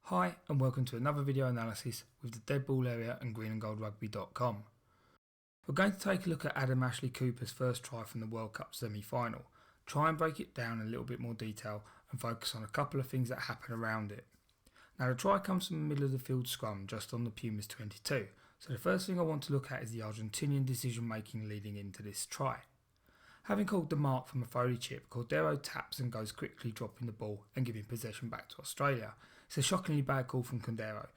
Hi and welcome to another video analysis with the dead ball area and greenandgoldrugby.com. We're going to take a look at Adam Ashley Cooper's first try from the World Cup semi-final, try and break it down in a little bit more detail and focus on a couple of things that happen around it. Now the try comes from the middle of the field scrum just on the Pumas 22, so the first thing I want to look at is the Argentinian decision making leading into this try. Having called the mark from a Foley chip, Cordero taps and goes quickly dropping the ball and giving possession back to Australia. It's a shockingly bad call from Cordero.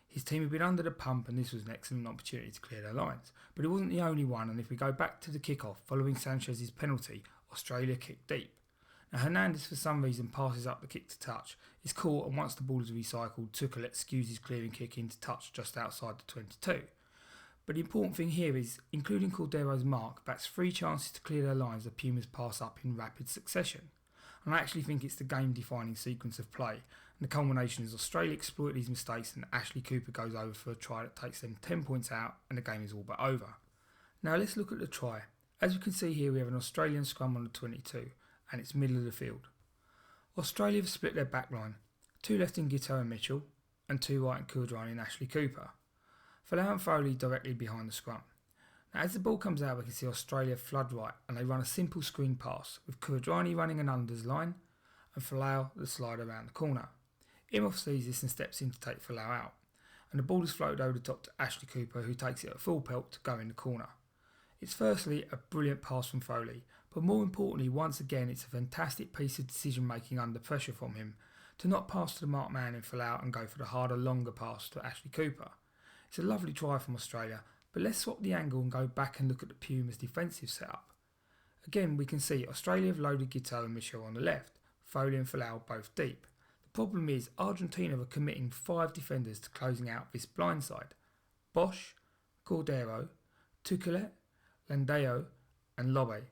His team had been under the pump and this was an excellent opportunity to clear their lines. But it wasn't the only one, and if we go back to the kick-off following Sanchez's penalty, Australia kicked deep. Now Hernandez for some reason passes up the kick to touch, is caught, and once the ball is recycled, Tuchel skews his clearing kick into touch just outside the 22. But the important thing here is, including Cordero's mark, that's 3 chances to clear their lines the Pumas pass up in rapid succession. And I actually think it's the game-defining sequence of play, and the culmination is Australia exploit these mistakes and Ashley Cooper goes over for a try that takes them 10 points out and the game is all but over. Now let's look at the try. As you can see here, we have an Australian scrum on the 22 and it's middle of the field. Australia have split their back line, 2 left in Giteau and Mitchell and 2 right in Kurdrani and Ashley Cooper. Folau and Foley directly behind the scrum. Now as the ball comes out, we can see Australia flood right and they run a simple screen pass with Kurdrani running an unders line and Folau the slide around the corner. Imhoff sees this and steps in to take Folau out, and the ball is floated over the top to Ashley Cooper, who takes it at full pelt to go in the corner. It's firstly a brilliant pass from Foley, but more importantly once again it's a fantastic piece of decision making under pressure from him to not pass to the marked man in Folau and go for the harder longer pass to Ashley Cooper. It's a lovely try from Australia, but let's swap the angle and go back and look at the Pumas' defensive setup. Again we can see Australia have loaded Giteau and Mitchell on the left, Foley and Folau both deep. The problem is Argentina are committing 5 defenders to closing out this blindside. Bosch, Cordero, Tuchel, Landeo and Lobe,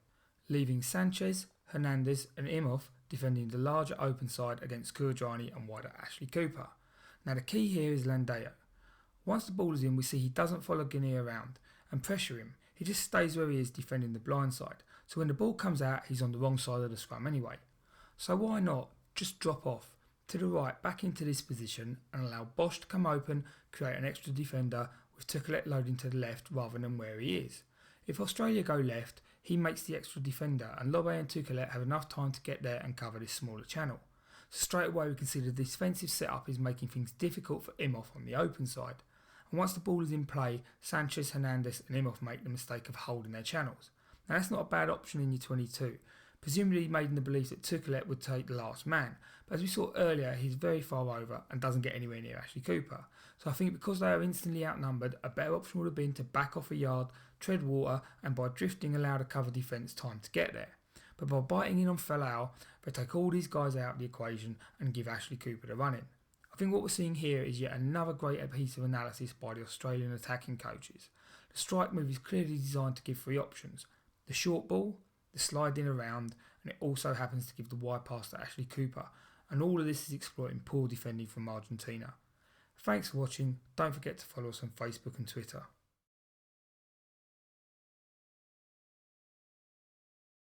leaving Sanchez, Hernandez and Imhoff defending the larger open side against Kurdrani and wider Ashley Cooper. Now the key here is Landeo. Once the ball is in, we see he doesn't follow Guinea around and pressure him. He just stays where he is defending the blind side. So when the ball comes out, he's on the wrong side of the scrum anyway. So why not just drop off to the right back into this position and allow Bosch to come open, create an extra defender with Tuchel loading to the left rather than where he is. If Australia go left, he makes the extra defender and Lobe and Tuchel have enough time to get there and cover this smaller channel. So straight away we can see the defensive setup is making things difficult for Imhoff on the open side. And once the ball is in play, Sanchez, Hernandez and Imhoff make the mistake of holding their channels. Now that's not a bad option in your 22, presumably made in the belief that Tuchel would take the last man, but as we saw earlier he's very far over and doesn't get anywhere near Ashley Cooper. So I think because they are instantly outnumbered, a better option would have been to back off a yard, tread water and by drifting allow the cover defence time to get there. But by biting in on Folau, they take all these guys out of the equation and give Ashley Cooper the run-in. I think what we're seeing here is yet another great piece of analysis by the Australian attacking coaches. The strike move is clearly designed to give 3 options: the short ball, the sliding around, and it also happens to give the wide pass to Ashley Cooper, and all of this is exploiting poor defending from Argentina. Thanks for watching, don't forget to follow us on Facebook and Twitter.